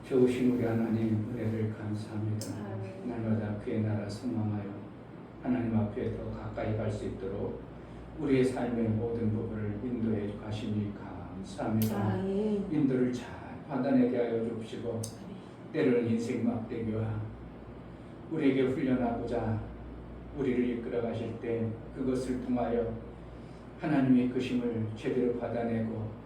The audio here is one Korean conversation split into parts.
좋으신 우리 하나님 은혜를 감사합니다. 아멘. 날마다 그의 나라 소망하여 하나님 앞에 더 가까이 갈 수 있도록 우리의 삶의 모든 부분을 인도해 가시니 감사합니다. 아멘. 인도를 잘 받아내게 하여 주시고 때로는 인생 막대기와 우리에게 훈련하고자 우리를 이끌어 가실 때 그것을 통하여 하나님의 이끄심을 제대로 받아내고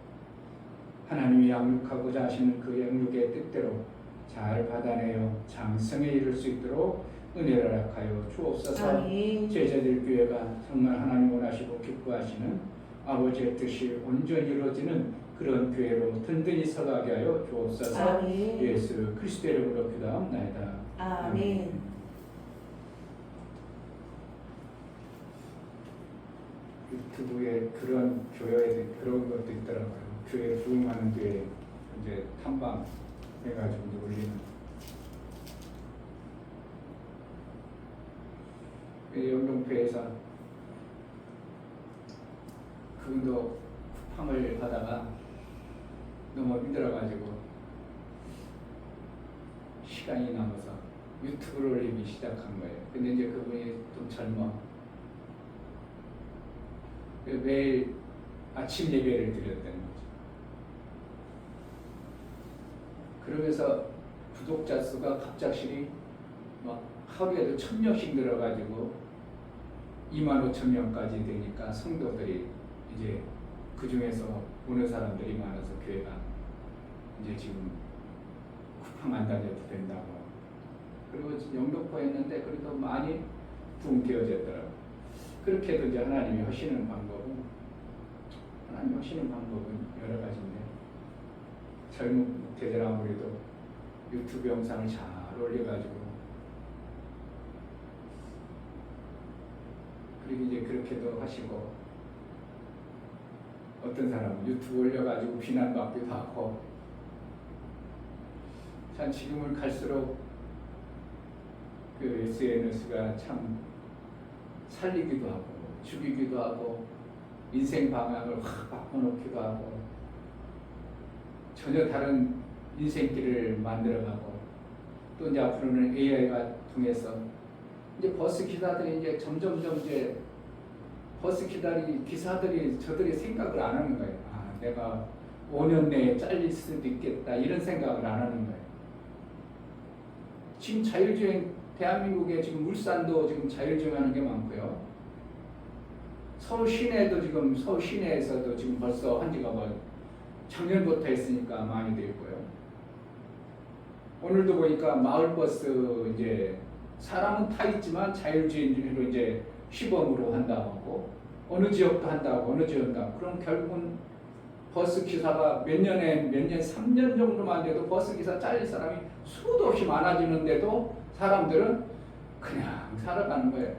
하나님이 양육하고자 하시는 그 양육의 뜻대로 잘 받아내어 장성에 이를 수 있도록 은혜를 허락하여 주옵소서. 아멘. 제자들 교회가 정말 하나님 원하시고 기뻐하시는 아버지의 뜻이 온전히 이루어지는 그런 교회로 든든히 서가게 하여 주옵소서. 아멘. 예수 그리스도의 이름으로 기도합나이다. 아멘. 유튜브에 그런 교회에 그런 것도 있더라고요. 교회 부흥하는 교회 이제 탐방 해가지고 올리는. 영동교회에서 그분도 쿠팡을 하다가 너무 힘들어가지고 시간이 남아서 유튜브를 올리기 시작한 거예요. 근데 이제 그분이 좀 젊어. 매일 아침 예배를 드렸다는 거죠. 그러면서 구독자 수가 갑작스레 막 하루에도 1000명씩 늘어가지고 25,000명까지 되니까 성도들이 이제 그 중에서 오는 사람들이 많아서 교회가 이제 지금 쿠팡 안 다녀도 된다고. 그리고 영등포에 있는데 그래도 많이 부흥되어졌더라고요. 그렇게도 이제 하나님이 하시는 방법은 여러 가지인데 젊은 대들 아무래도 유튜브 영상을 잘 올려가지고 그리고 이제 그렇게도 하시고 어떤 사람은 유튜브 올려가지고 비난받기도 하고 참 지금은 갈수록 그 SNS가 참 살리기도 하고 죽이기도 하고 인생 방향을 확 바꿔놓기도 하고 전혀 다른 인생길을 만들어가고 또 이제 앞으로는 AI가 통해서 이제 버스 기사들이 이제 점점 이제 버스 기사들이 저들이 생각을 안 하는 거예요. 아, 내가 5년 내에 잘릴 수도 있겠다 이런 생각을 안 하는 거예요. 지금 자율주행 대한민국에 지금 울산도 지금 자율주행하는 게 많고요. 서울 시내에서도 지금 벌써 한지가 작년부터 했으니까 많이 돼 있고요. 오늘도 보니까 마을버스 이제 사람은 타 있지만 자율주행으로 이제 시범으로 한다고 하고 어느 지역도 한다고 어느 지역도 한다고. 그럼 결국은 버스 기사가 몇 년 3년 정도만 돼도 버스 기사 잘릴 사람이 수도 없이 많아지는데도 사람들은 그냥 살아가는 거예요.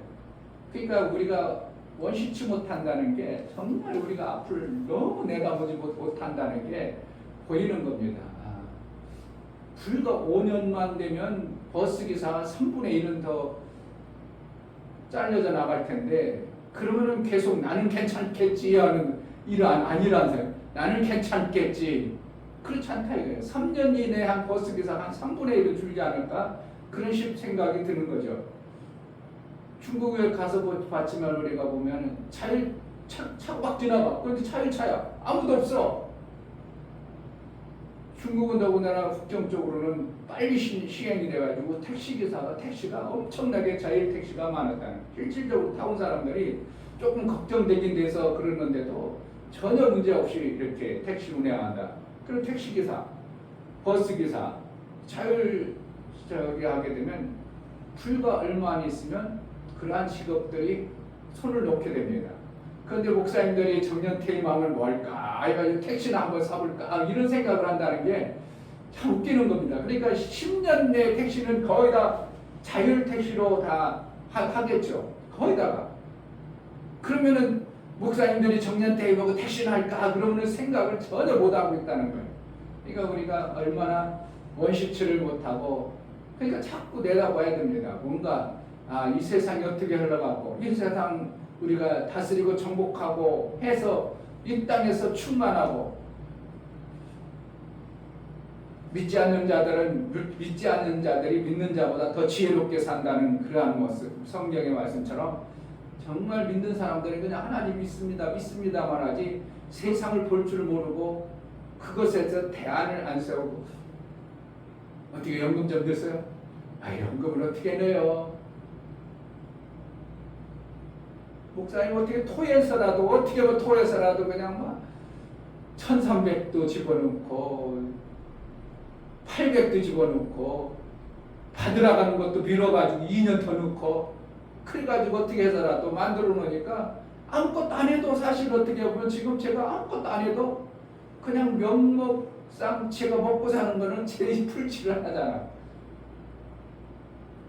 그러니까 우리가 원시치 못한다는 게 정말 우리가 앞을 너무 내다보지 못한다는 게 보이는 겁니다. 불과 5년만 되면 버스기사가 3분의 1은 더 잘려져 나갈 텐데 그러면은 계속 나는 괜찮겠지 하는 아니라는 생각. 나는 괜찮겠지. 그렇지 않다 이거예요. 3년 이내에 한 버스기사가 한 3분의 1은 줄지 않을까? 그런 생각이 드는 거죠. 중국에 가서 봤지만 우리가 보면 차가 막 지나가. 그런데 차야. 아무도 없어. 중국은 더군다나 국경 쪽으로는 빨리 시행이 돼가지고 택시가 엄청나게 자율 택시가 많았다는. 실질적으로 타온 사람들이 조금 걱정되긴 돼서 그러는데도 전혀 문제 없이 이렇게 택시 운행한다. 그리고 택시기사, 버스기사, 하게 되면 불과 얼마 안 있으면 그러한 직업들이 손을 놓게 됩니다. 그런데 목사님들이 정년 퇴임하면 뭐 할까? 이거 택시나 한번 사볼까? 이런 생각을 한다는 게 참 웃기는 겁니다. 그러니까 10년 내 택시는 거의 다 자율 택시로 다 하겠죠. 거의 다가. 그러면은 목사님들이 정년 퇴임하고 택시나 할까? 그러면 생각을 전혀 못하고 있다는 거예요. 그러니까 우리가 얼마나 원시치를 못하고 그러니까 자꾸 내다봐야 됩니다. 뭔가 이 세상이 어떻게 흘러가고 이 세상 우리가 다스리고 정복하고 해서 이 땅에서 충만하고 믿지 않는 자들은 믿지 않는 자들이 믿는 자보다 더 지혜롭게 산다는 그러한 모습, 성경의 말씀처럼 정말 믿는 사람들은 그냥 하나님 믿습니다 믿습니다만 하지 세상을 볼 줄 모르고 그것에서 대안을 안 세우고 어떻게 연금 좀 됐어요? 연금을 어떻게 내요? 목사님 어떻게 토해서라도 그냥 막 1300도 집어넣고 800도 집어넣고 받으라가는 것도 밀어가지고 2년 더 넣고 그래가지고 어떻게 해서라도 만들어 놓으니까 아무것도 안 해도 사실 어떻게 보면 지금 제가 아무것도 안 해도 그냥 명목상 제가 먹고 사는 거는 제일 풀칠을 하잖아.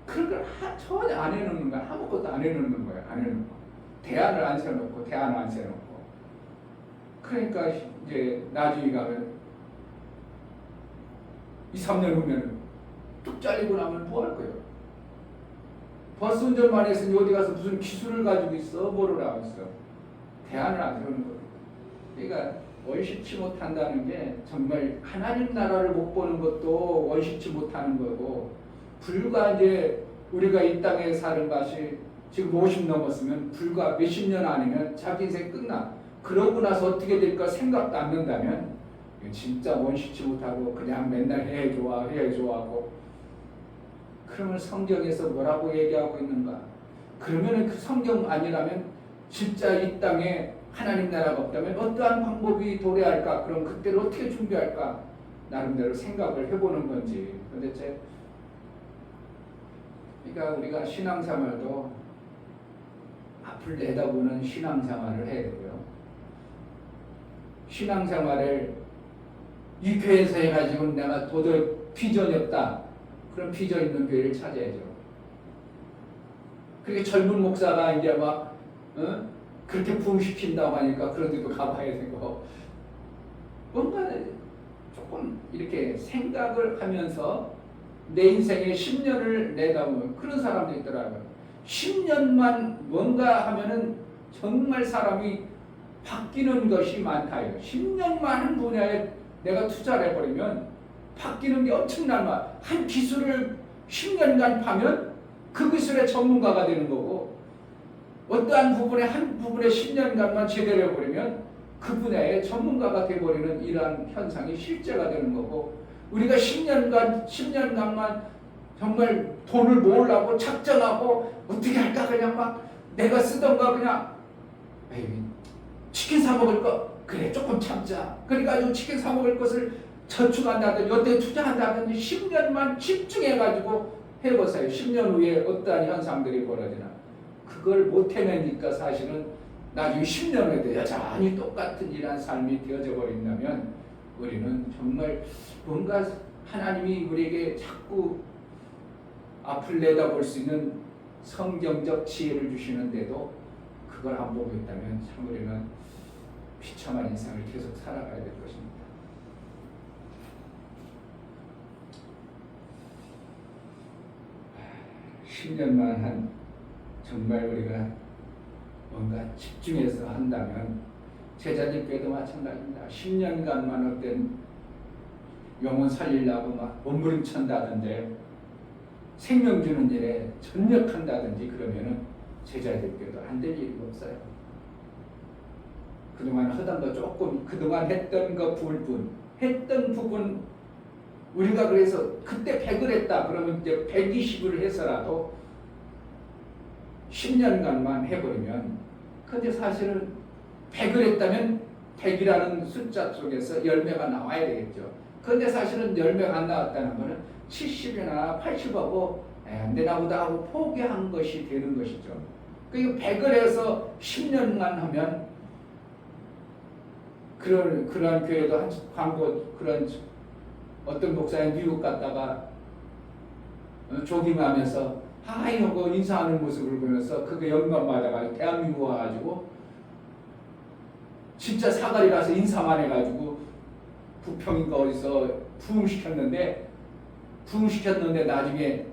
그런 걸 전혀 안 해놓는 거야. 아무것도 안 해놓는 거야. 안 해놓는 거. 대안을 안 세워놓고 대안을 안 세워놓고 그러니까 이제 나중에 가면 2, 3년 후면 뚝 잘리고 나면 뭐 할 거예요? 버스 운전만 했으니 어디 가서 무슨 기술을 가지고 있어? 뭐를 하고 있어? 대안을 안 세우는 거예요. 그러니까 원시치 못한다는 게 정말 하나님 나라를 못 보는 것도 원시치 못하는 거고 불과 이제 우리가 이 땅에 사는 것이 지금 50 넘었으면 불과 몇십 년 아니면 자기 인생 끝나. 그러고 나서 어떻게 될까 생각도 안 난다면 진짜 원시치 못하고 그냥 맨날 해 좋아하고 그러면 성경에서 뭐라고 얘기하고 있는가? 그러면 그 성경 아니라면 진짜 이 땅에 하나님 나라가 없다면 어떠한 방법이 도래할까? 그럼 그때를 어떻게 준비할까? 나름대로 생각을 해보는 건지. 도대체 그러니까 우리가 신앙생활도 앞을 내다보는 신앙생활을 해야 되고요. 신앙생활을 이 교회에서 해가지고 내가 도저히 비전이 없다. 그럼 비전 있는 교회를 찾아야죠. 그렇게 젊은 목사가 이제 막 그렇게 부흥시킨다고 하니까 그런 데도 가봐야 되고 뭔가 조금 이렇게 생각을 하면서 내 인생에 10년을 내다보면 그런 사람도 있더라고요. 10년만 뭔가 하면은 정말 사람이 바뀌는 것이 많다요. 10년만 한 분야에 내가 투자를 해버리면 바뀌는 게 엄청난 말. 한 기술을 10년간 파면 그 기술의 전문가가 되는 거고 어떠한 부분에 한 부분에 10년간만 제대로 해버리면 그 분야의 전문가가 되어버리는 이러한 현상이 실제가 되는 거고 우리가 10년간만 정말 돈을 모으려고 작정하고 어떻게 할까 그냥 막 내가 쓰던 거 그냥 치킨 사 먹을 거 그래 조금 참자. 그러니까 치킨 사 먹을 것을 저축한다든지 어떻게 투자한다든지 10년만 집중해가지고 해보세요. 10년 후에 어떠한 현상들이 벌어지나. 그걸 못 해내니까 사실은 나중에 10년 후에도 여전히 똑같은 이러한 삶이 되어져 버린다면 우리는 정말 뭔가 하나님이 우리에게 자꾸 앞을 내다볼 수 있는 성경적 지혜를 주시는데도 그걸 안 보고 있다면 참 우리는 비참한 인생을 계속 살아가야 될 것입니다. 아, 10년만 한 정말 우리가 뭔가 집중해서 한다면 제자들께도 마찬가지입니다. 10년간만 어떤 영혼 살리려고 막 몸부림친다든지 생명 주는 일에 전력한다든지 그러면은 제자들께도 안 될 일이 없어요. 그동안 하던 거 조금 그동안 했던 거 부분 했던 부분 우리가 그래서 그때 100을 했다 그러면 이제 120을 해서라도 10년간만 해버리면 근데 사실은 100을 했다면 100이라는 숫자 속에서 열매가 나와야 되겠죠. 그런데 사실은 열매가 안 나왔다는 것은 70이나 80하고 안 되나보다 하고 포기한 것이 되는 것이죠. 그러니까 100을 해서 10년만 하면 그런 교회도 한 광고 그런 어떤 목사님 미국 갔다가 조깅하면서 하이 하고 인사하는 모습을 보면서 그게 영감 받아가지고 대한민국 와가지고 진짜 사다리 가서 인사만 해가지고 부평인가 어디서 부흥시켰는데 나중에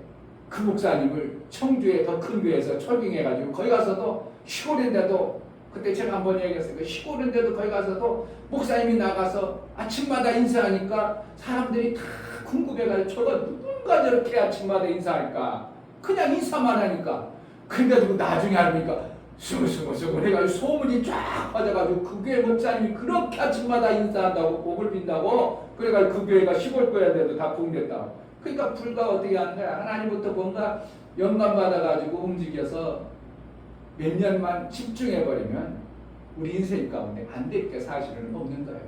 그 목사님을 청주의 더 큰 교회에서 초빙해가지고 거기 가서도 시골인데도 그때 제가 한번 얘기했어요. 시골인데도 거기 가서도 목사님이 나가서 아침마다 인사하니까 사람들이 다 궁금해가지고 저거 누군가 저렇게 아침마다 인사할까? 그냥 인사만 하니까. 근데도 나중에 알니까 스물스물 해가지고 소문이 쫙 퍼져가지고 그 교회 목사님이 그렇게 아침마다 인사한다고 복을 빈다고 그래가지고 그 교회가 시골 교회인데도 다 붕됐다고. 그러니까 불과 어떻게 하는 거야? 하나님부터 뭔가 영감 받아가지고 움직여서 몇 년만 집중해버리면 우리 인생 가운데 안 될 게 사실은 없는 거예요.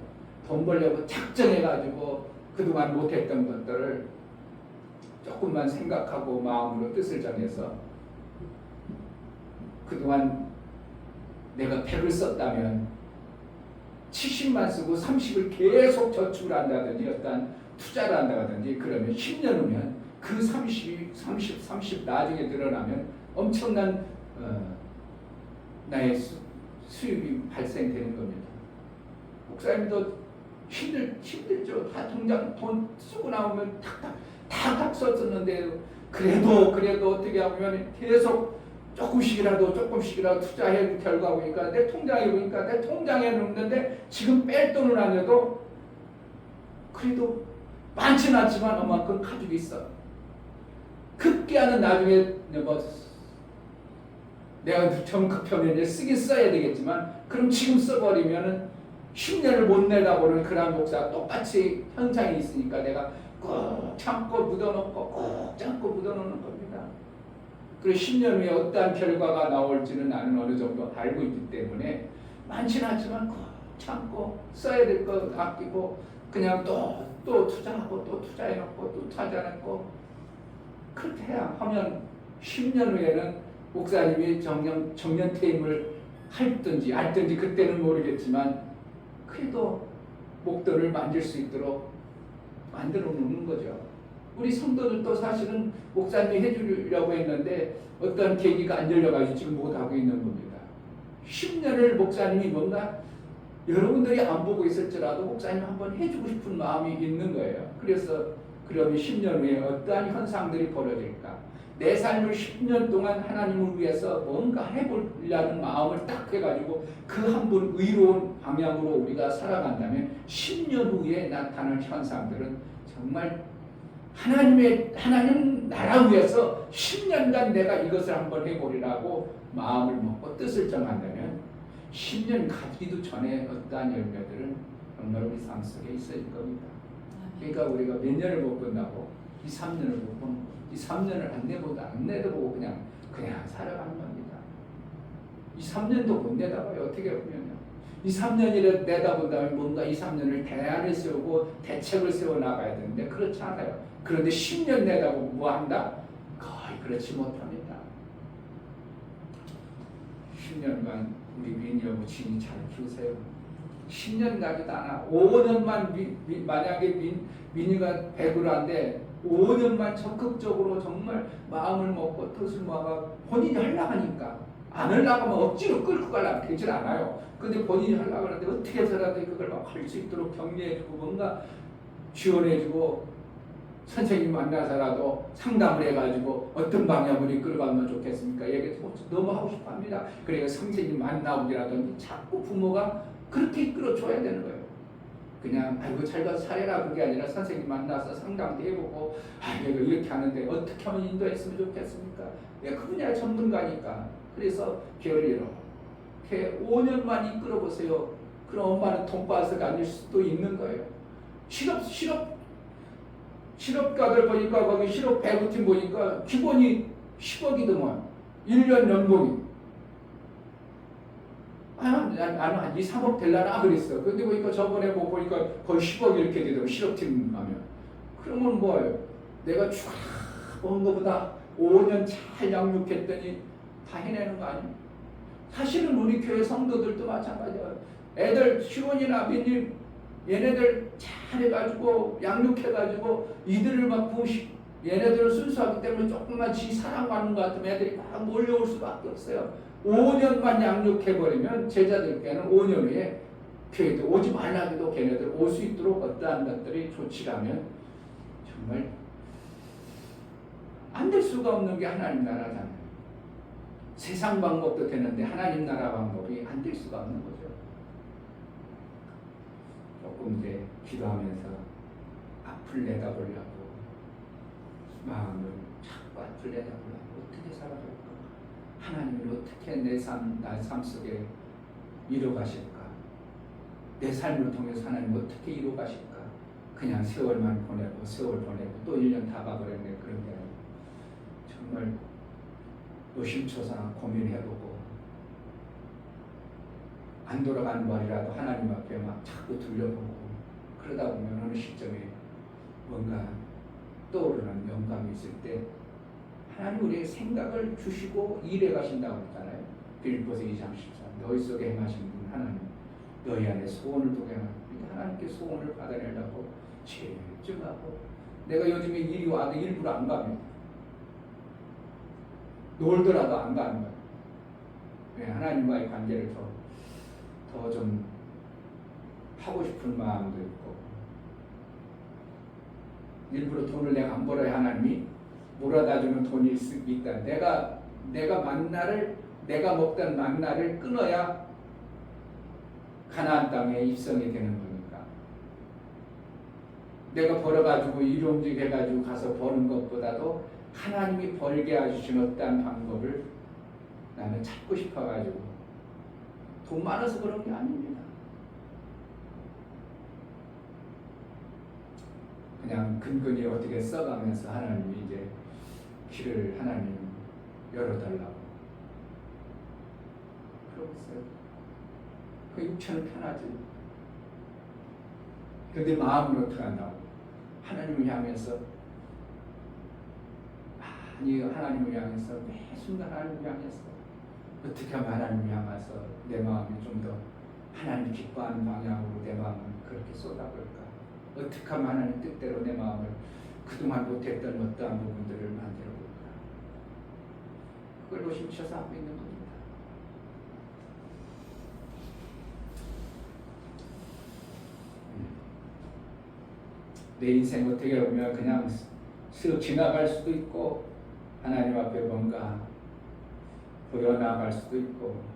돈 벌려고 작정해가지고 그동안 못했던 것들을 조금만 생각하고 마음으로 뜻을 정해서 그동안 내가 100을 썼다면 70만 쓰고 30을 계속 저축을 한다든지 어떤 투자를 한다든지 그러면 10년 후면 그 30 나중에 늘어나면 엄청난 나의 수입이 발생되는 겁니다. 목사님도 힘들죠. 다 통장 돈 쓰고 나오면 탁탁 썼었는데 그래도 어떻게 하면 계속 조금씩이라도 투자해 결과 보니까 내 통장에 보니까 내 통장에 넣는데 지금 뺄 돈은 아니어도 그래도 많지는 않지만 얼마큼 가지고 있어. 급기야는 나중에 뭐 내가 좀 급하면 이제 쓰긴 써야 되겠지만 그럼 지금 써버리면은 10년을 못 내다보는 그런 목사가 똑같이 현상이 있으니까 내가 꼭 참고 묻어놓고 꼭 참고 묻어놓는 겁니다. 그리고 10년 후에 어떠한 결과가 나올지는 나는 어느 정도 알고 있기 때문에 많지는 않지만 꼭 참고 써야 될 거 아끼고 그냥 또 투자하고 또 투자해놓고 또 투자해놓고 그렇게 해야 하면 10년 후에는 목사님이 정년 퇴임을 할든지 알든지 그때는 모르겠지만 그래도 목돈을 만질 수 있도록 만들어 놓는 거죠. 우리 성도들도 사실은 목사님이 해주려고 했는데 어떤 계기가 안 열려가지고 지금 못하고 있는 겁니다. 10년을 목사님이 뭔가 여러분들이 안 보고 있을지라도 목사님 한번 해주고 싶은 마음이 있는 거예요. 그래서 그러면 10년 후에 어떠한 현상들이 벌어질까? 내 삶을 10년 동안 하나님을 위해서 뭔가 해보려는 마음을 딱 해가지고 그 한 분 의로운 방향으로 우리가 살아간다면 10년 후에 나타날 현상들은 정말 하나님 나라 위해서 10년간 내가 이것을 한번 해보리라고 마음을 먹고 뜻을 정한다면 10년 가기도 전에 어떠한 열매들은 정말 우리 삶 속에 있을 겁니다. 그러니까 우리가 몇 년을 못 본다고 2, 3년을 못 보는 거예요. 이 3년을 안 내다보고 그냥 살아가는 겁니다. 이 3년도 못 내다봐요. 어떻게 보면요. 이 3년을 내다본다면 뭔가 이 3년을 대안을 세우고 대책을 세워 나가야 되는데 그렇지 않아요. 그런데 10년 내다보고 뭐 한다? 거의 그렇지 못합니다. 10년간 우리 민이하고 진이 잘 키우세요. 10년 가기도 않아. 5년만 만약에 민이가 100으로 한데 5년만 적극적으로 정말 마음을 먹고 뜻을 모아가 본인이 하려고 하니까 안 하려고 하면 억지로 끌고 가려고 되질 않아요. 근데 본인이 하려고 하는데 어떻게 해서라도 그걸 막 할 수 있도록 격려해주고 뭔가 지원해주고 선생님 만나서라도 상담을 해가지고 어떤 방향으로 이끌어가면 좋겠습니까? 얘기해서 너무 하고 싶어 합니다. 그러니까 선생님 만나보기라든지 자꾸 부모가 그렇게 이끌어줘야 되는 거예요. 그냥 아이고 잘 가서 살아라 그게 아니라 선생님 만나서 상담도 해보고 내가 이렇게 하는데 어떻게 하면 인도했으면 좋겠습니까? 내가 그 분야 전문가니까. 그래서 교회를 이렇게 5년만 이끌어보세요. 그럼 엄마는 돈바스가 아닐 수도 있는 거예요. 실업가들 보니까 거기 실업 배구팀 보니까 기본이 10억이더만 1년 연봉이 한 2, 3억 될라나 그랬어. 근데 보니까 저번에 보니까 거의 10억 이렇게 되더라고. 실업팀 가면. 그러면 뭐예요? 내가 쭉 번 것보다 5년 잘 양육했더니 다 해내는 거 아니에요? 사실은 우리 교회 성도들도 마찬가지야. 애들 시원이나 민님 얘네들 잘해가지고 양육해가지고 이들을 막 보시 얘네들은 순수하기 때문에 조금만 지 사랑받는 것 같으면 애들이 막 몰려올 수밖에 없어요. 5년만 양육해버리면 제자들께는 5년 후에 교회도 오지 말라기도 걔네들 올 수 있도록 어떠한 것들이 조치라면 정말 안 될 수가 없는 게 하나님 나라잖아요. 세상 방법도 되는데 하나님 나라 방법이 안 될 수가 없는 거죠. 조금 이제 기도하면서 앞을 내다보려고 마음을 자꾸 앞을 내다보려고 어떻게 살아갈까? 하나님은 어떻게 내 삶 속에 이루어가실까? 내 삶을 통해서 하나님 어떻게 이루어가실까? 그냥 세월만 보내고 세월 보내고 또 1년 다 가버렸네. 그런 게 아니고 정말 노심초사 고민해보고 안 돌아가는 말이라도 하나님 앞에 막 자꾸 들려보고 그러다 보면 어느 시점에 뭔가 떠오르는 영감이 있을 때 하나님 우리에게 생각을 주시고 일해 가신다고 했잖아요. 빌립보서 2장 14 너희 속에 행하신 분 하나님 너희 안에 소원을 두게 하나님 하나님께 소원을 받아내려고 집중하고 내가 요즘에 일이 와도 일부러 안 갑니다. 놀더라도 안 가는 거예요. 네, 하나님과의 관계를 더 좀 하고 싶은 마음도 있고 일부러 돈을 내가 안 벌어야 하나님이 몰아다 주는 돈이 있다. 내가 만나를 내가 먹던 만나를 끊어야 가나안 땅에 입성이 되는 거니까. 내가 벌어가지고 일용직 해가지고 가서 버는 것보다도 하나님이 벌게 해주신 어떠한 방법을 나는 찾고 싶어가지고 돈 많아서 그런 게 아닙니다. 그냥 근근히 어떻게 써가면서 하나님이 이제 길을 하나님 열어달라고 그러고 있어요. 그 육체는 편하지. 근데 마음은 어떻게 한다고? 하나님을 향해서 많이 하나님을 향해서 매 순간 하나님을 향해서 어떻게 하면 하나님을 향해서 내 마음이 좀 더 하나님 기뻐하는 방향으로 내 마음을 그렇게 쏟아볼까? 어떻게 하면 하나님 뜻대로 내 마음을 그동안 못했던 어떠한 부분들을 만들어 볼까? 그걸 노심쳐서 하고 있는 겁니다. 내 인생 어떻게 보면 그냥 쓱 지나갈 수도 있고 하나님 앞에 뭔가 보여나갈 수도 있고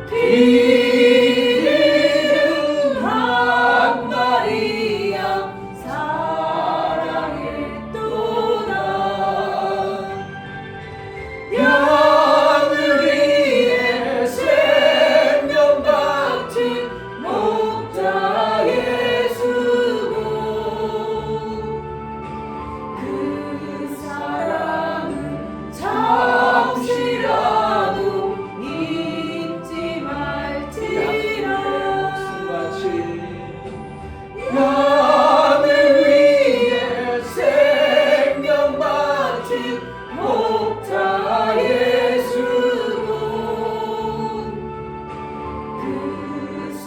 기름 한 마리 양 사랑했도다. 양을 위해 생명 바친 목자 예수고 그 사랑은 잠시라도 잊지 말지라. 양을 위해 생명 바친 목자 예수고 그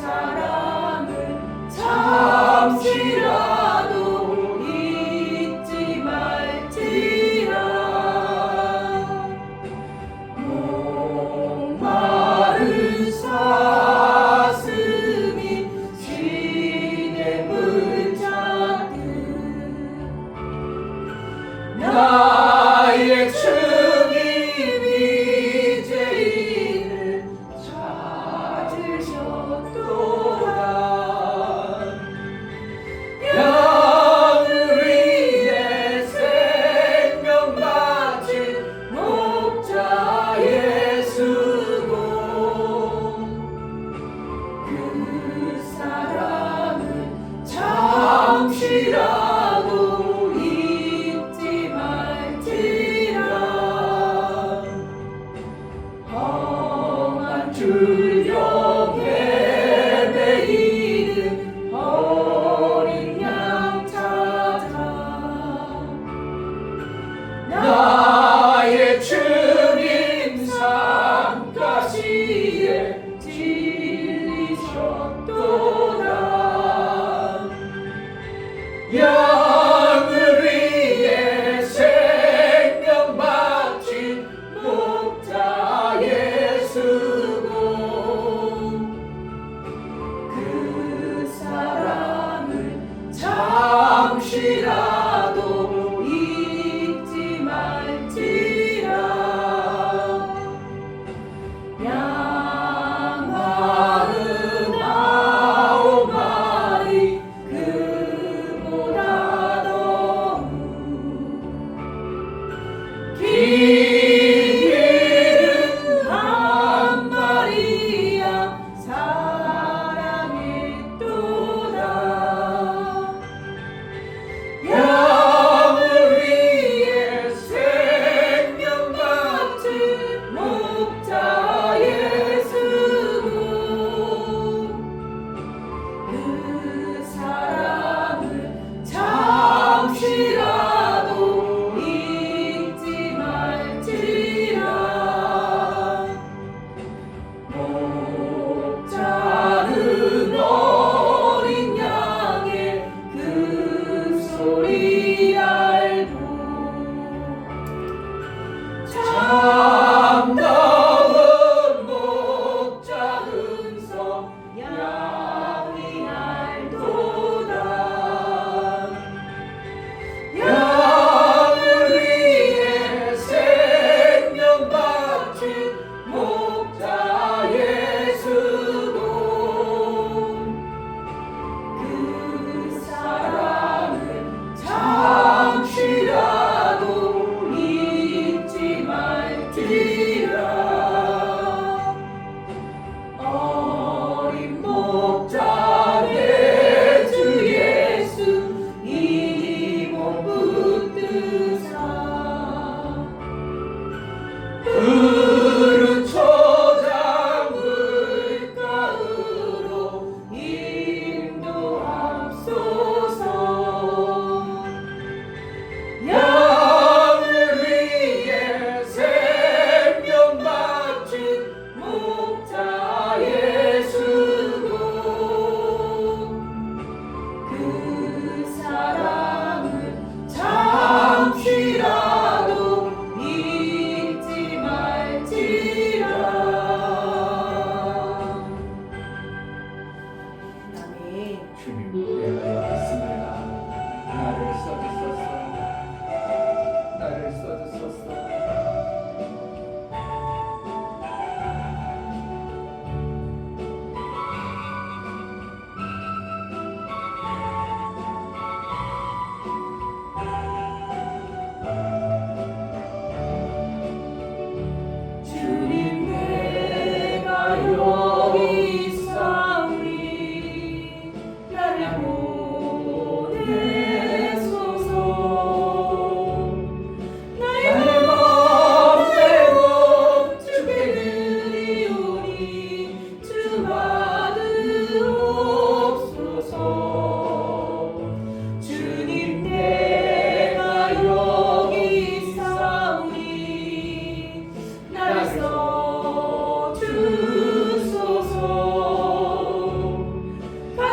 사랑을 잠시라도 잊지 말지라. 목마른 사슴이 시냇물 찾듯 나의 주님 이제인을 찾으셨도다.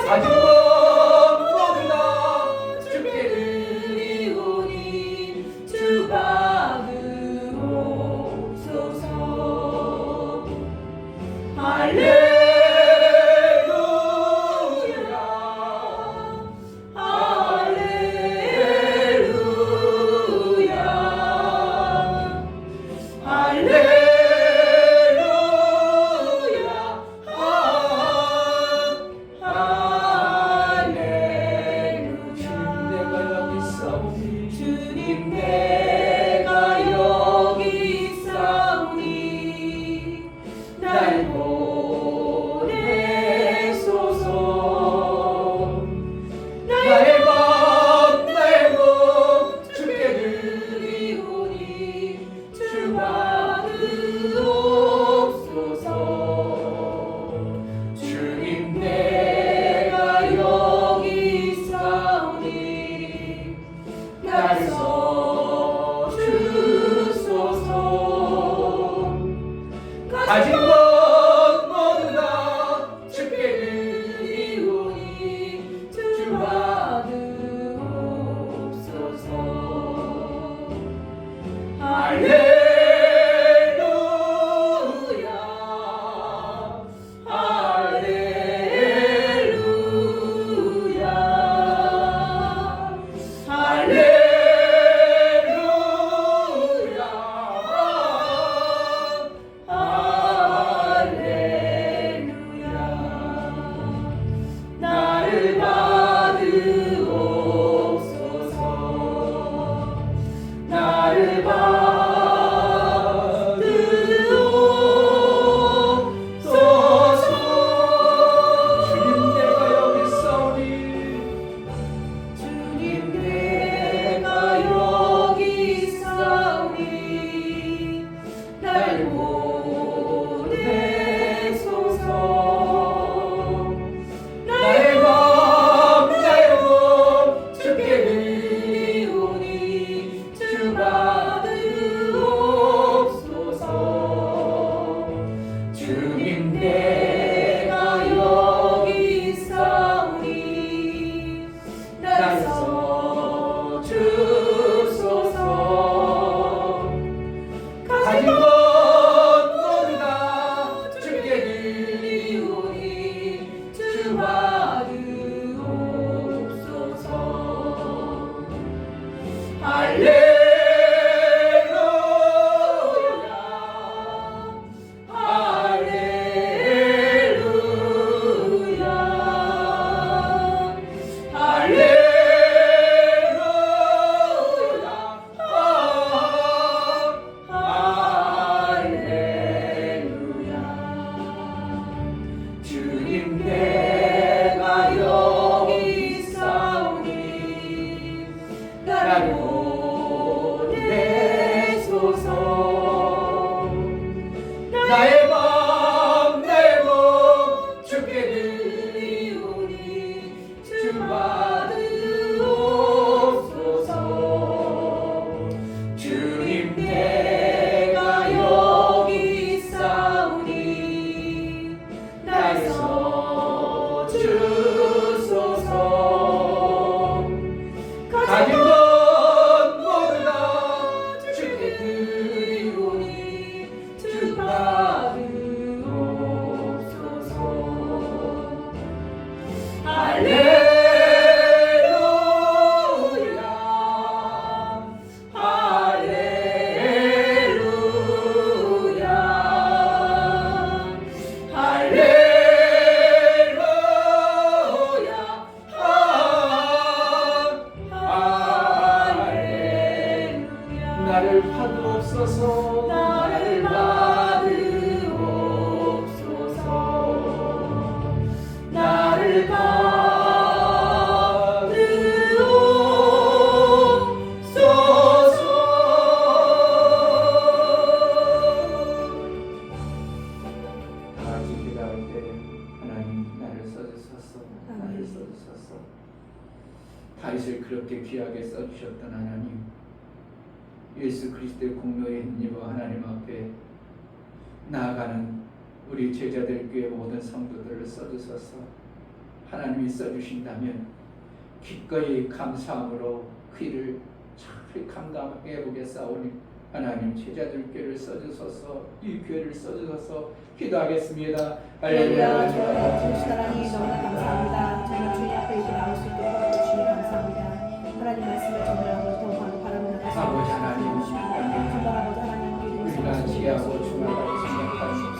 가진 것 모두 다 주께 드리오니 주 받으옵소서. 할렐루야 할렐루야 할렐루야 할렐루야. 주님 내가 여기 있사오니 날 보내소서. 나의 맘 주께 드리오니 주 받으옵소서. 주님 내가 여기 있사오니 날 써주소서. 가진 것 모두 다 주께 드리오니 주 받으옵소서. 할렐루야 할렐루야 할렐루야 할렐루야. 나를 받으옵소서. 나를 받으옵소서. 주님 내가 여기 있사오니 주님 내가 여기 있사오니 날 보내소서. 나의 맘 주께 드리오니 주 받으옵소서. 주님 내가 여기 있사오니 날 써주소서. 가진 것 모두 다 주께 드리오니 주 받으옵소서. 할렐루야 할렐루야 할렐루야. 주님 내가 여기 있사오니 날 보내소서. 나의 맘 주께 드리오니 주 받으옵소서. 주님 내가 여기 있사오니 날 써주소서. 가진 것 모두 다 주께 드리오니 주 받으옵소서. 할렐루야 할렐루야 할렐루야 할렐루야. 나를 받으옵소서. 나를 받으옵소서. 나를 받으옵소서. 다시 기도할 때 하나님 나를 써주소서. 나를 써주소서. 다윗을 그렇게 귀하게 써주셨던 하나님, 예수 그리스도의 공로의 힘입어 하나님 앞에 나아가는 우리 제자들 교회 모든 성도들을 써주소서. 하나님이 써주신다면 기꺼이 감사함으로 그 일을 잘 감당해 보겠사오니 하나님 제자들 교회를 써주소서, 이 교회를 써주소서 기도하겠습니다. 할렐루야. 주신 하나님 너무나 감사합니다. 정말 주님 앞에 이렇게 나올 수 있도록 도와주시니 감사합니다. 하나님 말씀을 전달하고 더 바라보는 아버지 하나님, 정말 아버지 하나님 우리가 지혜하고 충만하고 생각할 수 없어.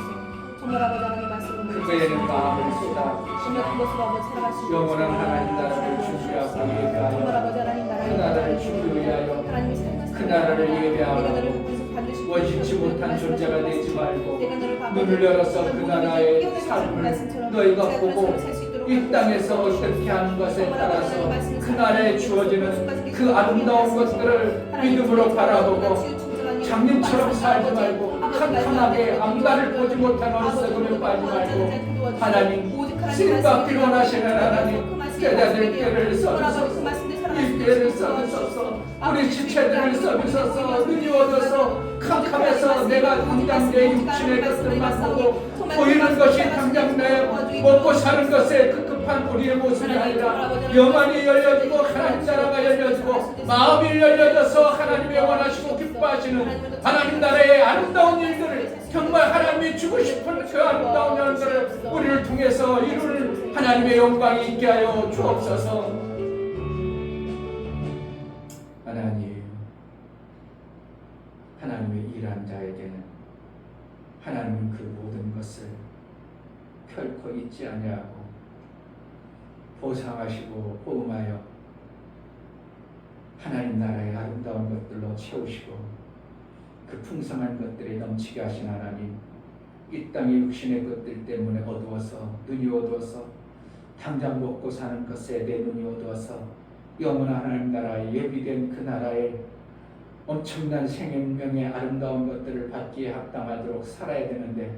정말 아버지 하나님 말씀을 그거에는 마음을 쏟아 정말 그것으로 아버지 살아갈 수 있도록 영원한 하나님 나라를 준비하고 정말 예배하여 아버지 하나님 그 나라를 주기 위하여 그 나라를 예배하고 원시치 못한 존재가 되지 말고 눈을 열어서 그 나라의 삶을 너희가 보고 이 땅에서 어떻게 하는 것에 따라서 그 나라에 주어지는 그 아름다운 것들을 믿음으로 바라보고 장님처럼 살지 말고 캄캄하게 앞날을 보지 못한 어리석음에 빠지지 말고 하나님 쓰임받기 원하시는 하나님 제자들 께를 써주소서 이 교회를 써주소서 우리 지체들을 써주소서 눈이 어두워서 캄캄해서 내가 당장 내 육신의 것들만 보고 보이는 것이 당장 내 먹고 사는 것에 급급한 우리의 모습이 아니라 영안이 열려지고 하나님 나라가 열려지고 마음이 열려져서 하나님의 원하시고 기뻐하시는 하나님 나라의 아름다운 일들을 정말 하나님이 주고 싶은 그 아름다운 일들을 우리를 통해서 이룰 하나님의 영광이 있게 하여 주옵소서. 하나님의 일한 자에게는 하나님은 그 모든 것을 결코 잊지 아니하고 보상하시고 보응하여 하나님 나라의 아름다운 것들로 채우시고 그 풍성한 것들이 넘치게 하신 하나님, 이 땅의 육신의 것들 때문에 어두워서 눈이 어두워서 당장 먹고 사는 것에 내 눈이 어두워서 영원한 하나님 나라에 예비된 그 나라에 엄청난 생명의 아름다운 것들을 받기에 합당하도록 살아야 되는데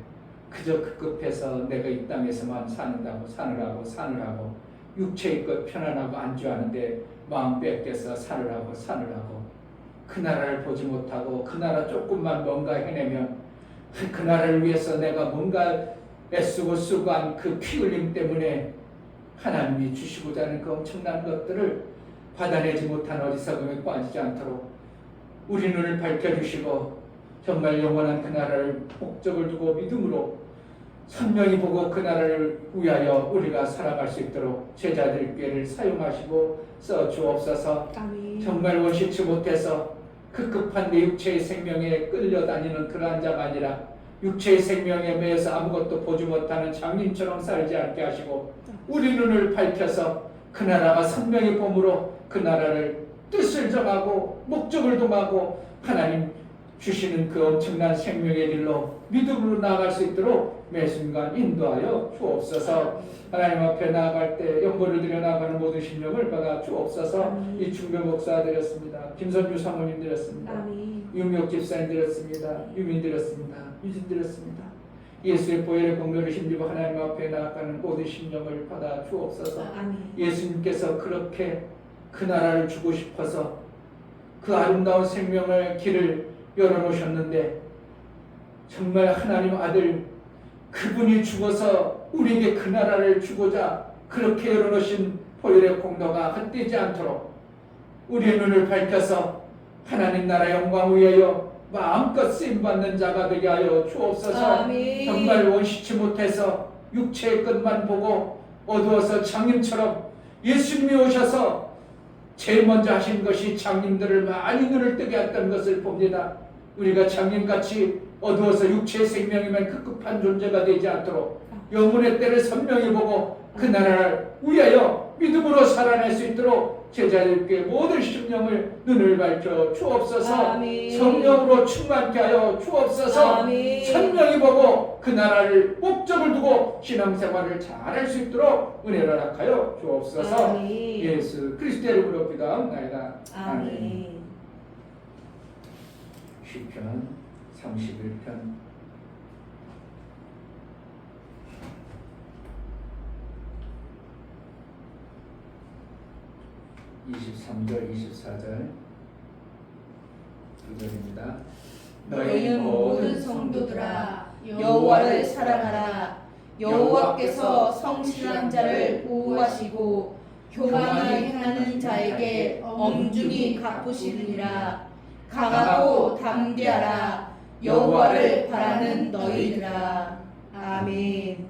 그저 급급해서 내가 이 땅에서만 사느라고 육체의 것 편안하고 안주하는데 마음 뺏겨서 사느라고 그 나라를 보지 못하고 그 나라 조금만 뭔가 해내면 그 나라를 위해서 내가 뭔가 애쓰고 수고한 그 피 흘림 때문에 하나님이 주시고자 하는 그 엄청난 것들을 받아내지 못한 어리석음에 빠지지 않도록 우리 눈을 밝혀주시고 정말 영원한 그 나라를 목적을 두고 믿음으로 선명히 보고 그 나라를 위하여 우리가 살아갈 수 있도록 제자들 께를 사용하시고 써주옵소서. 정말 원시치 못해서 급급한 내 육체의 생명에 끌려다니는 그러한 자가 아니라 육체의 생명에 매여서 아무것도 보지 못하는 장님처럼 살지 않게 하시고 우리 눈을 밝혀서 그 나라가 선명히 봄으로 그 나라를 뜻을 정하고 목적을 동하고 하나님 주시는 그 엄청난 생명의 길로 믿음으로 나아갈 수 있도록 매 순간 인도하여 주옵소서. 하나님 앞에 나아갈 때 영보를 드려 나아가는 모든 심령을 받아 주옵소서. 이 중배 목사 드렸습니다. 김선주 사모님 드렸습니다. 윤미옥 집사님 드렸습니다. 유민 드렸습니다. 유진 드렸습니다. 예수의 보혈의 공로를 힘입어 하나님 앞에 나아가는 모든 심령을 받아 주옵소서. 예수님께서 그렇게 그 나라를 주고 싶어서 그 아름다운 생명의 길을 열어놓으셨는데 정말 하나님 아들 그분이 죽어서 우리에게 그 나라를 주고자 그렇게 열어놓으신 보혈의 공로가 헛되지 않도록 우리의 눈을 밝혀서 하나님 나라 영광 위하여 마음껏 쓰임받는 자가 되게 하여 주옵소서. 정말 원시치 못해서 육체의 것만 보고 어두워서 장님처럼 예수님이 오셔서 제일 먼저 하신 것이 장님들을 많이 눈을 뜨게 했던 것을 봅니다. 우리가 장님같이 어두워서 육체의 생명이면 급급한 존재가 되지 않도록 영혼의 때를 선명히 보고 그 나라를 위하여 믿음으로 살아낼 수 있도록 제자들께 모든 심령을 눈을 밝혀 주옵소서. 성령으로 충만케 하여 주옵소서. 선명히 보고 그 나라를 목적을 두고 신앙생활을 잘할 수 있도록 은혜를 허락하여 주옵소서. 예수 그리스도의 이름으로 기도하옵나이다. 아멘. 시편 31편 23절 24절 2절입니다. 너희 모든 성도들아 여호와를 사랑하라. 여호와께서 성실한 자를 보호하시고 교만하게 행하는 자에게 엄중히 갚으시느니라. 강하고 담대하라. 여호와를 바라는 너희들아. 아멘.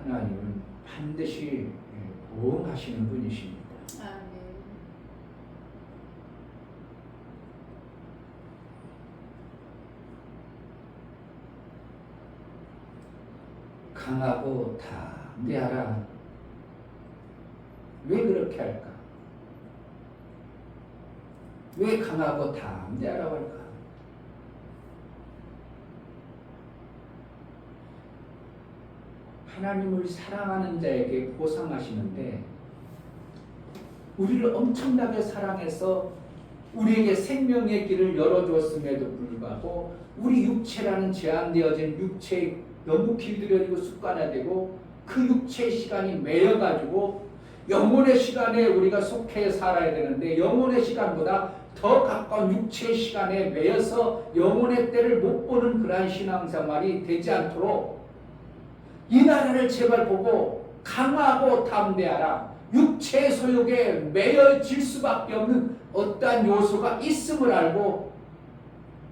하나님은 반드시 보응하시는 분이십니다. 아멘. 강하고 담대하라. 왜 그렇게 할까? 왜 강하고 담대하라고 할까? 하나님을 사랑하는 자에게 보상하시는데 우리를 엄청나게 사랑해서 우리에게 생명의 길을 열어주었음에도 불구하고 우리 육체라는 제한되어진 육체에 너무 길들여지고 습관화되고 그 육체의 시간이 매여가지고 영혼의 시간에 우리가 속해 살아야 되는데 영혼의 시간보다 더 가까운 육체의 시간에 매여서 영혼의 때를 못 보는 그러한 신앙생활이 되지 않도록 이 나라를 제발 보고 강하고 담대하라. 육체의 소욕에 매여질 수밖에 없는 어떠한 요소가 있음을 알고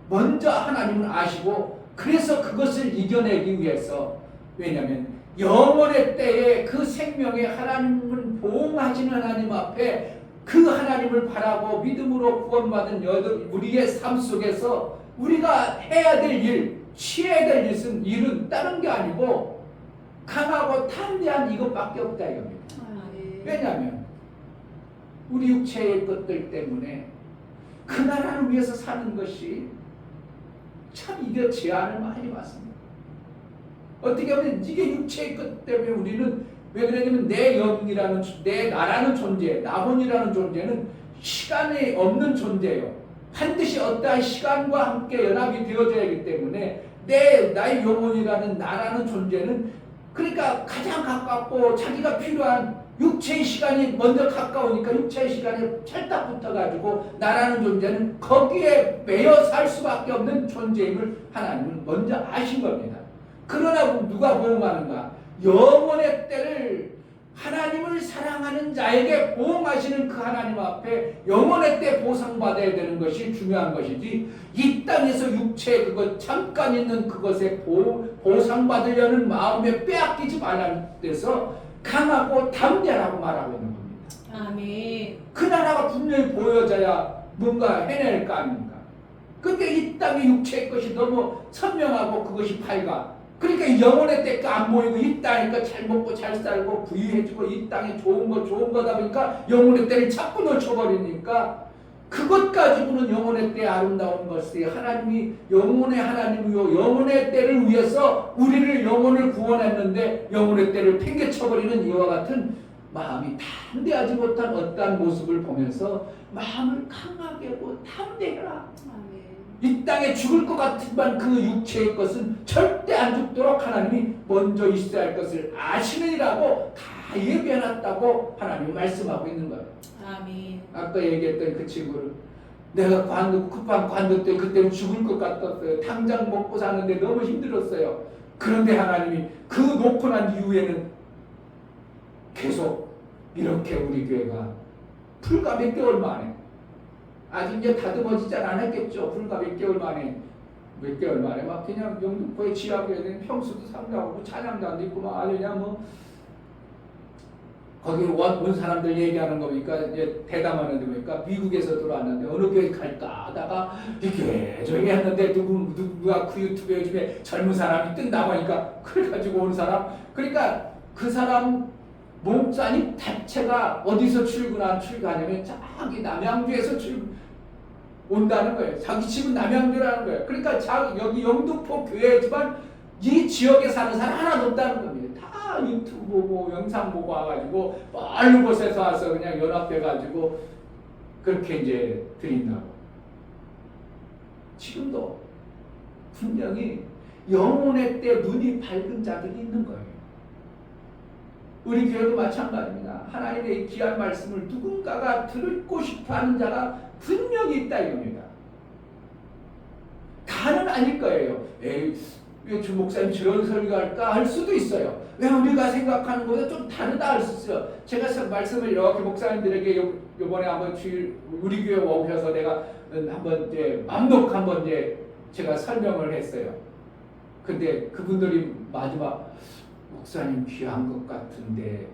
먼저 하나님은 아시고 그래서 그것을 이겨내기 위해서 왜냐하면 영원의 때에 그 생명에 하나님을 보응하시는 하나님 앞에 그 하나님을 바라고 믿음으로 구원받은 우리의 삶 속에서 우리가 해야 될 일, 취해야 될 일은 다른 게 아니고 강하고 담대한 이것밖에 없다 이겁니다. 왜냐하면 우리 육체의 것들 때문에 그 나라를 위해서 사는 것이 참 이게 제한을 많이 받습니다. 어떻게 보면 이게 육체의 것 때문에 우리는 왜 그러냐면 내 영이라는 내 나라는 존재, 나본이라는 존재는 시간이 없는 존재예요. 반드시 어떠한 시간과 함께 연합이 되어져야 하기 때문에 나의 영혼이라는 나라는 존재는 그러니까 가장 가깝고 자기가 필요한 육체의 시간이 먼저 가까우니까 육체의 시간에 찰딱 붙어가지고 나라는 존재는 거기에 매여 살 수밖에 없는 존재임을 하나님은 먼저 아신 겁니다. 그러나 누가 보응하는가? 영원의 때를 하나님을 사랑하는 자에게 보응하시는 그 하나님 앞에 영원의 때 보상받아야 되는 것이 중요한 것이지 이 땅에서 육체 그것 잠깐 있는 그것에 보상받으려는 마음에 빼앗기지 말라는 데서 강하고 담대하라고 말하고 있는 겁니다. 아멘. 그 나라가 분명히 보여져야 뭔가 해낼 거 아닙니까? 근데 이 땅의 육체의 것이 너무 선명하고 그것이 밝아. 그러니까 영혼의 때가 안 보이고 이 땅이니까 잘 먹고 잘 살고 부유해지고 이 땅이 좋은 거다 보니까 영혼의 때를 자꾸 놓쳐버리니까 그것 가지고는 영혼의 때 아름다운 것이 하나님이 영혼의 하나님이요 영혼의 때를 위해서 우리를 영혼을 구원했는데 영혼의 때를 팽개쳐버리는 이와 같은 마음이 담대하지 못한 어떠한 모습을 보면서 마음을 강하게 하고 담대해라. 이 땅에 죽을 것 같지만 그 육체의 것은 절대 안 죽도록 하나님이 먼저 있어야 할 것을 아시느니라고 다 예비해놨다고 하나님이 말씀하고 있는 거예요. 아멘. 아까 얘기했던 그 친구를 내가 급한 관도 때 그때는 죽을 것 같았어요. 당장 먹고 사는데 너무 힘들었어요. 그런데 하나님이 그 놓고 난 이후에는 계속 이렇게 우리 교회가 불과 몇 개월 만에 아직 이제 다듬어지지 않았겠죠. 불과 몇 개월 만에 막 그냥 영등포의 지하교회는 평수도 상당하고 찬양도 안 있고 막 아주 그냥 뭐 거기 온 사람들 얘기하는 거 보니까 이제 대담하는 데 보니까 미국에서 들어왔는데 어느 교회 갈까 하다가 이게 저기 했는데 누가 그 유튜브에 요즘에 젊은 사람이 뜬다고 하니까 그래가지고 온 사람 그러니까 그 사람 목사님 자체가 어디서 출근하냐면 저기 남양주에서 온다는 거예요. 자기 집은 남양주라는 거예요. 그러니까 여기 영등포 교회지만 이 지역에 사는 사람 하나도 없다는 겁니다. 다 유튜브 보고 영상 보고 와가지고 멀리 곳에서 와서 그냥 연합해가지고 그렇게 이제 드린다고. 지금도 분명히 영혼의 때 눈이 밝은 자들이 있는 거예요. 우리 교회도 마찬가지입니다. 하나님의 귀한 말씀을 누군가가 듣고 싶어하는 자가 분명히 있다 이겁니다. 다는 아닐 거예요. 에이, 왜 주 목사님 저런 설교할까 할 수도 있어요. 왜 우리가 생각하는 것보다 좀 다르다 할 수 있어요. 제가 말씀을 이렇게 목사님들에게 요번에 한번 우리 교회 오셔서 내가 한번 이제 암독 한번 이제 제가 설명을 했어요. 근데 그분들이 마지막 목사님 귀한 것 같은데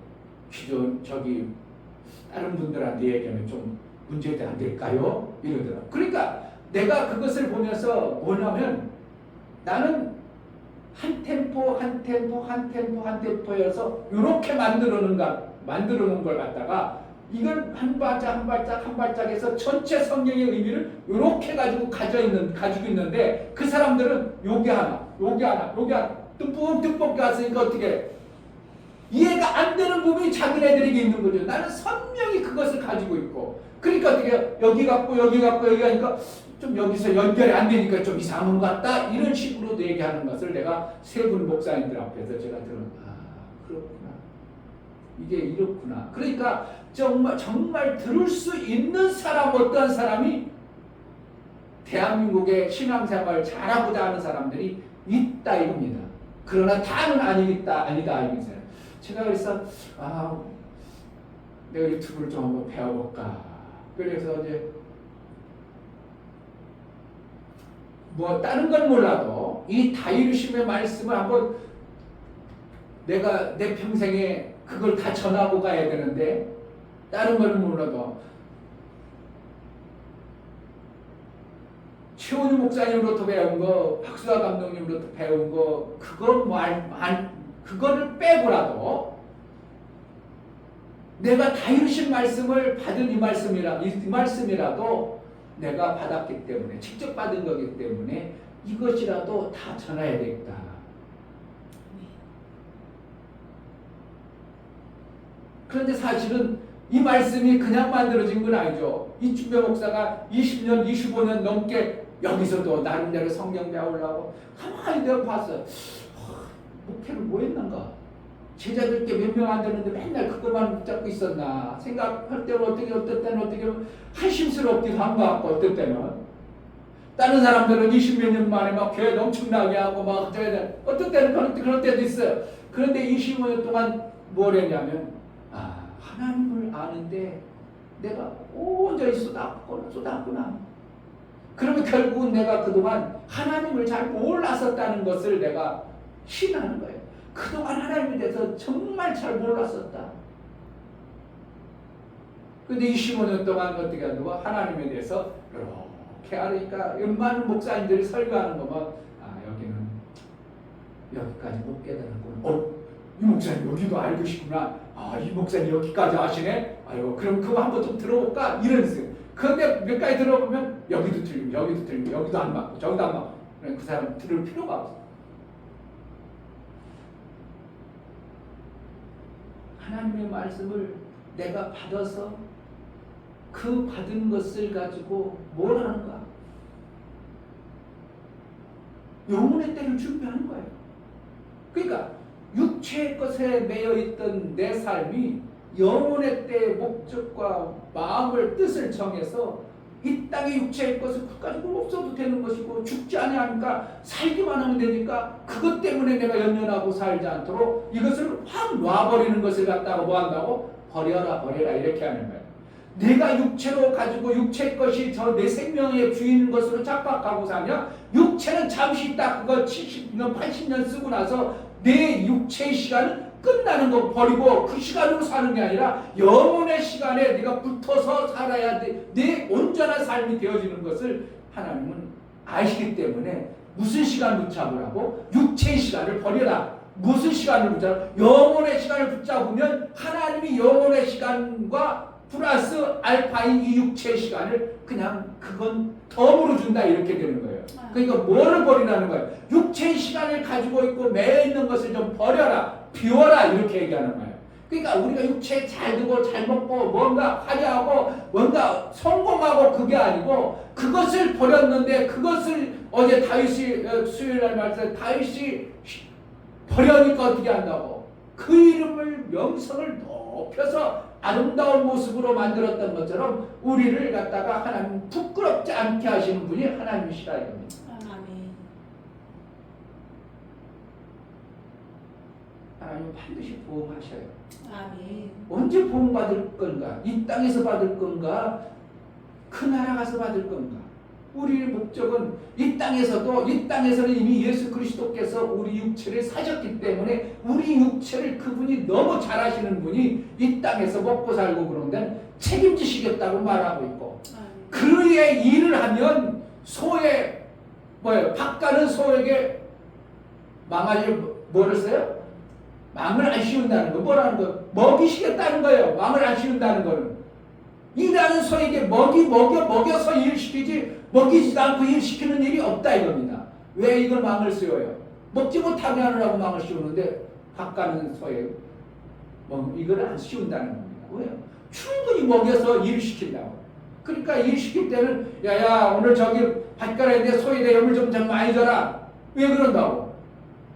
기존 저기 다른 분들한테 얘기하면 좀 문제가 안 될까요? 이러더라고요. 그러니까 내가 그것을 보면서 뭐냐면 나는 한 템포 한 템포 한 템포 한 템포여서 이렇게 만들어 놓은 걸 갖다가 이걸 한 발짝 한 발짝 한 발짝에서 전체 성경의 의미를 이렇게 가지고 있는데 그 사람들은 요게 하나 듬뿍 갔으니까 어떻게 이해가 안 되는 부분이 자기네들에게 있는 거죠. 나는 선명히 그것을 가지고 있고 그러니까 어떻게 여기 갖고 여기 하니까 좀 여기서 연결이 안 되니까 좀 이상한 것 같다 이런 식으로 얘기하는 것을 내가 세 분 목사님들 앞에서 제가 그렇구나 이게 이렇구나. 그러니까 정말 들을 수 있는 사람 어떤 사람이 대한민국의 신앙생활 잘하고자 하는 사람들이 있다 이겁니다. 그러나 다는 아니다 이거죠. 제가 그래서 내가 유튜브를 좀 한번 배워볼까. 그래서 이제 뭐 다른 건 몰라도 이 다이루심의 말씀을 한번 내가 내 평생에 그걸 다 전하고 가야 되는데 다른 건 몰라도 최원유 목사님으로부터 배운 거, 박수아 감독님으로부터 배운 거, 그거를 빼고라도 내가 다이루신 말씀을 받은 이 말씀이라도 내가 받았기 때문에 직접 받은 거기 때문에 이것이라도 다 전해야 되겠다. 그런데 사실은 이 말씀이 그냥 만들어진 건 아니죠. 이춘배 목사가 20년, 25년 넘게 여기서도 나름대로 성경 배우려고 가만히 내가 봤어요. 목회를 뭐 했는가? 제자들께 몇 명 안 되는데 맨날 그것만 붙잡고 있었나? 생각할 때는 어떤 때는 한심스럽기도 한 것 같고 어떤 때는 다른 사람들은 20몇 년 만에 막 교회 엄청나게 하고 막 어떤 때는 그런 때도 있어요. 그런데 25년 동안 뭘 했냐면 하나님을 아는데 내가 온전히 쏟았구나. 그러면 결국은 내가 그동안 하나님을 잘 몰랐었다는 것을 내가 신하는 거예요. 그동안 하나님에 대해서 정말 잘 몰랐었다. 근데 25년 동안 어떻게 하는 하나님에 대해서 이렇게 하니까 많은 목사님들이 설교하는 거면 여기는 여기까지 못 깨달았구나. 이 목사님 여기도 알고 싶구나. 이 목사님 여기까지 아시네. 아유 그럼 그거 한번 좀 들어볼까? 이러면서. 그런데 몇 가지 들어보면 여기도 틀리고 여기도 안 맞고 저기도 안 맞고 그 사람 들을 필요가 없어. 하나님의 말씀을 내가 받아서 그 받은 것을 가지고 뭘 하는가? 영혼의 때를 준비하는 거예요. 그러니까 육체의 것에 매여 있던 내 삶이 영혼의 때의 목적과 마음을 뜻을 정해서 이 땅의 육체의 것을 가지고 없어도 되는 것이고 죽지 아니하니까 살기만 하면 되니까 그것 때문에 내가 연연하고 살지 않도록 이것을 확 놔버리는 것을 갖다가 뭐 한다고? 버려라 이렇게 하는 거예요. 내가 육체로 가지고 육체의 것이 저 내 생명의 주인인 것으로 착각하고 사냐? 육체는 잠시 있다. 그거 70년 80년 쓰고 나서 내 육체의 시간은 끝나는 거 버리고 그 시간으로 사는 게 아니라 영혼의 시간에 네가 붙어서 살아야 돼. 내 온전한 삶이 되어지는 것을 하나님은 아시기 때문에 무슨 시간 붙잡으라고? 육체의 시간을 버려라. 무슨 시간을 붙잡으라? 영혼의 시간을 붙잡으면 하나님이 영혼의 시간과 플러스 알파인 이 육체의 시간을 그냥 그건 덤으로 준다 이렇게 되는 거예요. 그러니까 뭐를 버리라는 거예요? 육체의 시간을 가지고 있고 매여 있는 것을 좀 버려라. 비워라 이렇게 얘기하는 거예요. 그러니까 우리가 육체에 잘 두고 잘 먹고 뭔가 화려하고 뭔가 성공하고 그게 아니고 그것을 버렸는데 그것을 어제 다윗이 수요일날 말씀 다윗이 버려니까 어떻게 한다고? 그 이름을 명성을 높여서 아름다운 모습으로 만들었던 것처럼 우리를 갖다가 하나님 부끄럽지 않게 하시는 분이 하나님이시라 이겁니다. 하나님 반드시 보응하셔요. 아멘. 언제 보응받을 건가? 이 땅에서 받을 건가? 그 나라 가서 받을 건가? 우리의 목적은 이 땅에서는 이미 예수 그리스도께서 우리 육체를 사셨기 때문에 우리 육체를 그분이 너무 잘 아시는 분이 이 땅에서 먹고 살고 그런데 책임지시겠다고 말하고 있고, 그의 일을 하면 박가는 소에게 뭐를 써요? 망을 안 씌운다는 거. 뭐라는 거? 먹이시겠다는 거예요. 망을 안 씌운다는 거는. 일하는 소에게 먹여서 일시키지 먹이지도 않고 일시키는 일이 없다 이겁니다. 왜 이걸 망을 씌워요? 먹지 못하게 하느라고 망을 씌우는데 박가는 소에 이걸 안 씌운다는 겁니다. 왜요? 충분히 먹여서 일시킨다고. 그러니까 일시킬 때는 야야 오늘 저기 밭가라인데 소에 대염을 좀 많이 줘라. 왜 그런다고?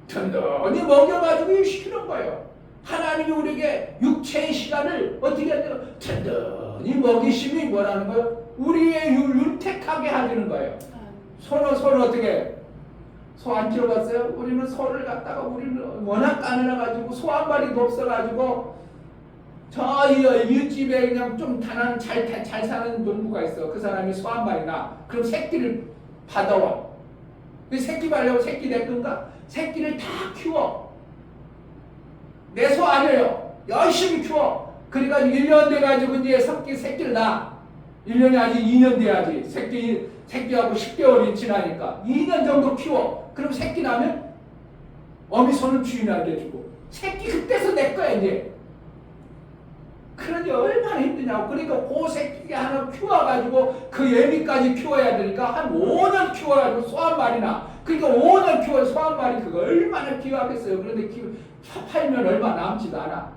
든든히 먹여가지고 일시키는 거예요. 하나님이 우리에게 육체의 시간을 어떻게 해야 든든히 먹이심이 뭐라는 거예요? 우리의 윤택하게 하시는 거예요. 소는 어떻게? 소 안 키워봤어요? 우리는 소를 갖다가 우리는 워낙 까늘어가지고 소 한 마리도 없어가지고 저 이웃집에 그냥 좀 단한 잘 사는 농부가 있어. 그 사람이 소 한 마리나 그럼 새끼를 받아와. 그 새끼 받으려고 새끼 낼 건가? 새끼를 다 키워. 내 소 아니에요. 열심히 키워. 그래가지고 1년 돼가지고 이제 새끼를 낳아. 1년이 아직 2년 돼야지. 새끼하고 10개월이 지나니까 2년 정도 키워. 그럼 새끼 나면 어미 소는 주인한테 주고 새끼 그때서 내 거야 이제. 그러니 얼마나 힘드냐고. 그러니까 그 새끼 하나 키워가지고 그 애미까지 키워야 되니까 한 5년 키워가지고 소 한 마리나. 그러니까 5년 키워 소 한 마리 그거 얼마나 귀하겠어요. 그런데 팔면 얼마 남지도 않아.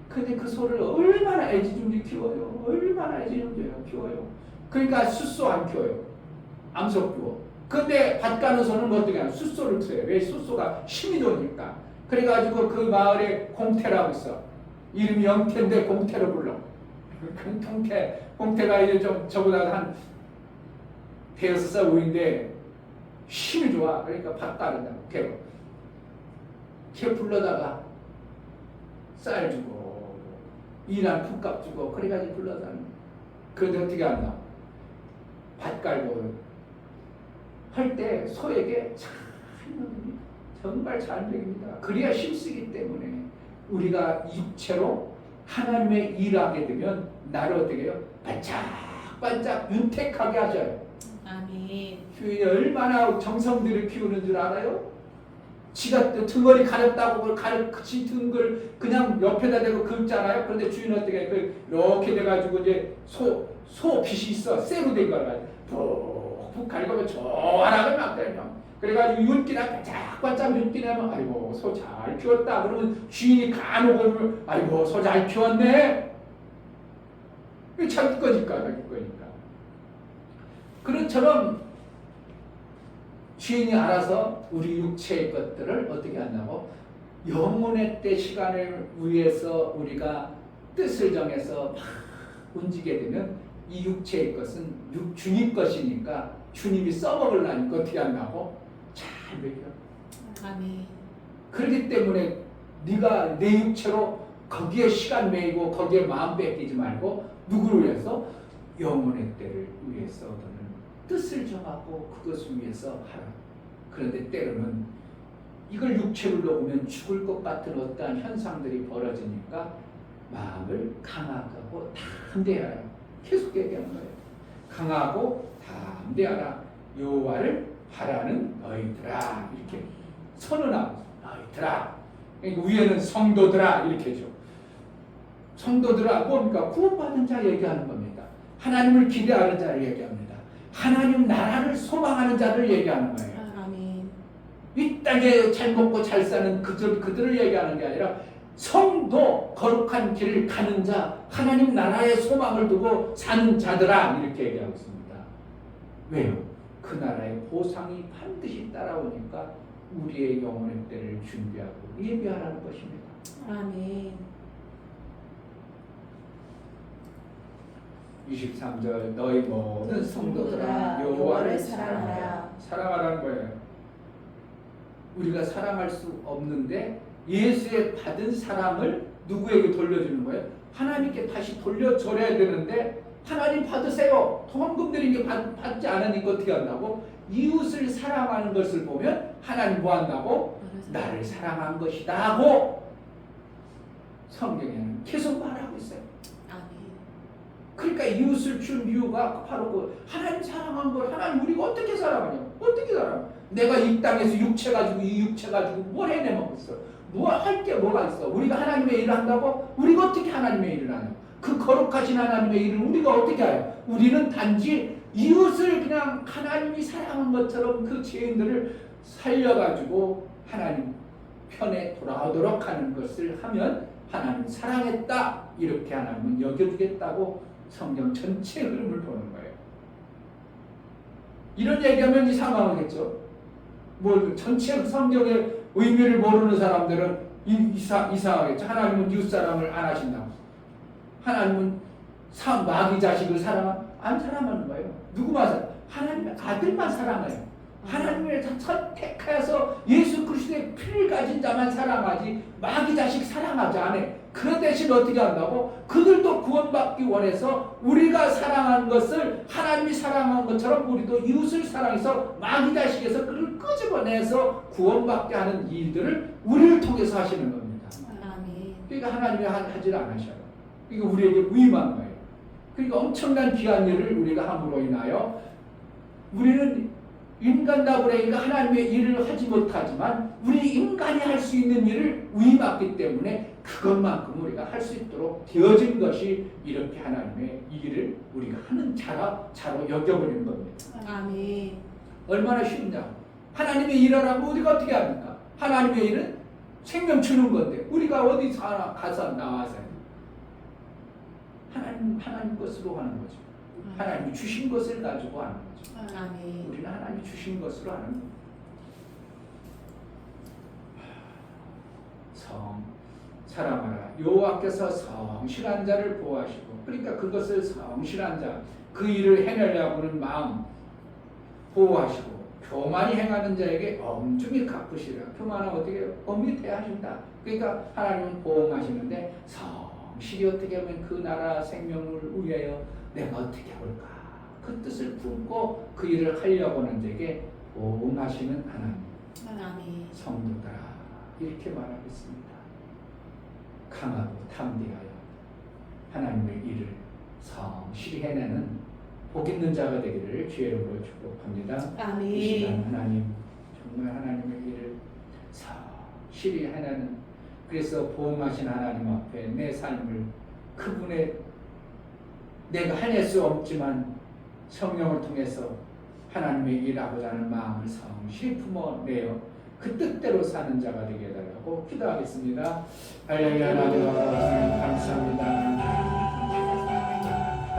근데 그 소를 얼마나 애지중지 키워요. 얼마나 애지중지 키워요. 그러니까 숫소 안 키워요. 암소 키워. 근데 밭 가는 소는 어떻게 하냐. 숫소를 키워요. 왜? 숫소가 힘이 좋으니까. 그래가지고 그 마을에 공태라고 있어. 이름이 영태인데 공태로 불러. 공태가 이제 좀 저보다 한 대여섯 살 위인데 힘이 좋아. 그러니까 밭 가른다고 걔로. 걔 불러다가 쌀 주고 일한 풋값 주고 그래가지고 불러다가 그런데 어떻게 한다? 밭 갈고 할 때 소에게 정말 잘 먹입니다. 그래야 힘쓰기 때문에 우리가 육체로 하나님의 일하게 되면 나를 어떻게 해요? 반짝반짝 윤택하게 하셔요. 아멘. 주인이 얼마나 정성들을 키우는 줄 알아요? 지가 등걸이 가렸다고 지 등걸 그냥 옆에다 대고 긁잖아요. 그런데 주인은 어떻게 해? 이렇게 돼가지고 이제 소 빗이 있어. 쇠로 된 걸 푹푹 갈거면 조안하게 막 되면. 그래가지고 윤기나 반짝반짝 윤기 나면 아이고 소 잘 키웠다. 그러면 주인이 간혹 오면 아이고 소 잘 키웠네. 이게 자기 거니까. 그런처럼 주인이 알아서 우리 육체의 것들을 어떻게 한다고? 영혼의 때 시간을 위해서 우리가 뜻을 정해서 막 움직이게 되면 이 육체의 것은 주님 것이니까 주님이 써먹으려니까 어떻게 한다고? 잘 먹여. 아멘. 그렇기 때문에 네가 내 육체로 거기에 시간 매이고 거기에 마음 뺏기지 말고 누구를 위해서? 영혼의 때를 위해서 너는 뜻을 정하고 그것을 위해서 하라. 그런데 때로는 이걸 육체로 놓으면 죽을 것 같은 어떠한 현상들이 벌어지니까 마음을 강하고 담대하라. 계속 얘기하는 거예요. 강하고 담대하라. 여호와를 바라는 너희들아. 이렇게 선언하고 너희들아. 그러니까 위에는 성도들아 이렇게 해줘. 성도들아 뭡니까? 구원받은 자 얘기하는 겁니다. 하나님을 기대하는 자를 얘기합니다. 하나님 나라를 소망하는 자를 얘기하는 거예요. 아멘. 이 땅에 잘 먹고 잘 사는 그들을 얘기하는 게 아니라 성도 거룩한 길을 가는 자, 하나님 나라의 소망을 두고 사는 자들아 이렇게 얘기하고 있습니다. 왜요? 그 나라의 보상이 반드시 따라오니까 우리의 영혼의 때를 준비하고 예비하라는 것입니다. 아멘. 23절 너희 모든 성도들아 여호와를 사랑하라. 사랑하라는 거예요. 우리가 사랑할 수 없는데 예수의 받은 사랑을 누구에게 돌려주는 거예요? 하나님께 다시 돌려줘야 되는데 하나님 받으세요. 헌금 드린 게 받지 않으니까 어떻게 한다고? 이웃을 사랑하는 것을 보면 하나님 뭐 한다고? 나를 사랑한 것이다 하고 성경에는 계속 말하고 있어요. 그러니까 이웃을 준 이유가 바로 그 하나님 사랑한 걸 하나님 우리가 어떻게 사랑하냐? 어떻게 사랑해? 내가 이 땅에서 육체 가지고 이 육체 가지고 뭘 해내먹겠어? 뭐 할 게 뭐가 있어? 우리가 하나님의 일을 한다고? 우리가 어떻게 하나님의 일을 하냐? 그 거룩하신 하나님의 일을 우리가 어떻게 해요? 우리는 단지 이웃을 그냥 하나님이 사랑한 것처럼 그 죄인들을 살려가지고 하나님 편에 돌아오도록 하는 것을 하면 하나님 사랑했다 이렇게 하나님은 여겨주겠다고 성경 전체 흐름을 보는 거예요. 이런 얘기하면 이상하겠죠. 뭐 전체 성경의 의미를 모르는 사람들은 이상하겠죠. 하나님은 이웃 사랑을 안 하신다고. 하나님은 마귀 자식을 안 사랑하는 거예요. 누구만 사랑? 하나님의 아들만 사랑해요. 하나님을 선택해서 예수 그리스도의 피를 가진 자만 사랑하지 마귀 자식 사랑하지 않아. 그 대신 어떻게 한다고? 그들도 구원받기 원해서 우리가 사랑한 것을 하나님이 사랑한 것처럼 우리도 이웃을 사랑해서 마귀 자식에서 그를 끄집어내서 구원받게 하는 일들을 우리를 통해서 하시는 겁니다. 그러니까 하나님이 하질 않으셔요. 이게 우리에게 위임한 거예요. 그러니까 엄청난 귀한 일을 우리가 함으로 인하여 우리는 인간다우니까 하나님의 일을 하지 못하지만 우리 인간이 할 수 있는 일을 위임받기 때문에 그것만큼 우리가 할 수 있도록 되어진 것이 이렇게 하나님의 일을 우리가 하는 자로 여겨버리는 겁니다. 아멘. 얼마나 쉽냐? 하나님의 일을 하면 우리가 어떻게 합니까? 하나님의 일은 생명 주는 건데 우리가 어디서 가서 나와서 하나님 것으로 하는 거죠. 하나님이 주신 것을 가지고 하는 거죠. 아멘. 우리는 하나님이 주신 것으로 하는 겁니다. 사랑하라. 여호와께서 성실한 자를 보호하시고 그러니까 그것을 성실한 자, 그 일을 해내려고는 마음 보호하시고 교만히 행하는 자에게 엄중히 갚으시라. 교만은 어떻게 해요? 엄히 대하신다. 그러니까 하나님은 보호하시는데 성실히 어떻게 하면 그 나라 생명을 위하여 내가 어떻게 해볼까? 그 뜻을 품고 그 일을 하려고 하는 자에게 보호하시는 하나님. 아멘. 성도들아 이렇게 말하고 있습니다. 강하고 담대하여 하나님의 일을 성실히 해내는 복 있는 자가 되기를 주의 이름으로 축복합니다. 아멘. 이 시간 하나님 정말 하나님의 일을 성실히 해내는 그래서 보험하신 하나님 앞에 내 삶을 그분의 내가 해낼 수 없지만 성령을 통해서 하나님의 일하고자 하는 마음을 성실히 품어내어 그 뜻대로 사는 자가 되게 해달라고 기도하겠습니다. 할렐루야. 하나님 감사합니다.